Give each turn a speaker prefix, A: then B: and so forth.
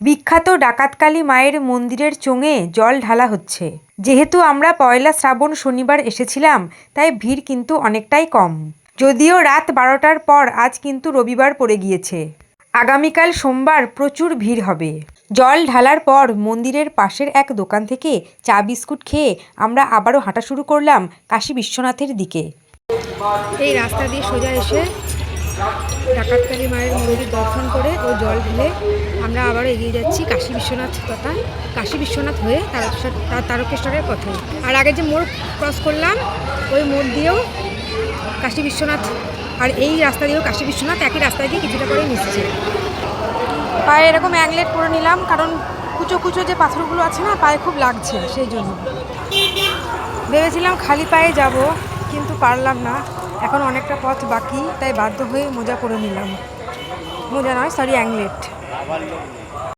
A: বিখ্যাত ডাকাতকালী মায়ের মন্দিরের চোঙে জল ঢালা হচ্ছে। যেহেতু আমরা পয়লা শ্রাবণ শনিবার এসেছিলাম, তাই ভিড় কিন্তু অনেকটাই কম। যদিও রাত 12টার পর আজ কিন্তু রবিবার পড়ে গিয়েছে। আগামীকাল সোমবার প্রচুর ভিড় হবে। জল ঢালার পর মন্দিরের পাশের এক দোকান থেকে চা বিস্কুট খেয়ে আমরা আবারও হাঁটা শুরু করলাম কাশী বিশ্বনাথের দিকে। এই রাস্তা দিয়ে সোজা এসে ডাকাতকালী মায়ের মন্দির দর্শন করে ও জল ঢেলে আমরা আবারও এগিয়ে যাচ্ছি কাশী বিশ্বনাথ তথা কাশী বিশ্বনাথ হয়ে তারকেশ্বরের পথে। আর আগে যে মোড় ক্রস করলাম ওই মোড় দিয়েও কাশী বিশ্বনাথ, আর এই রাস্তা দিয়েও কাশী বিশ্বনাথ একই রাস্তায় গিয়ে কিছুটা করে মিশছে। পায়ে এরকম অ্যাংলেট পরে নিলাম, কারণ কুচো কুচো যে পাথরগুলো আছে না, পায়ে খুব লাগছে, সেই জন্য। ভেবেছিলাম খালি পায়ে যাব, কিন্তু পারলাম না। এখন অনেকটা পথ বাকি, তাই বাধ্য হয়ে মোজা পরে নিলাম। মোজা নয়, সরি, অ্যাংলেট।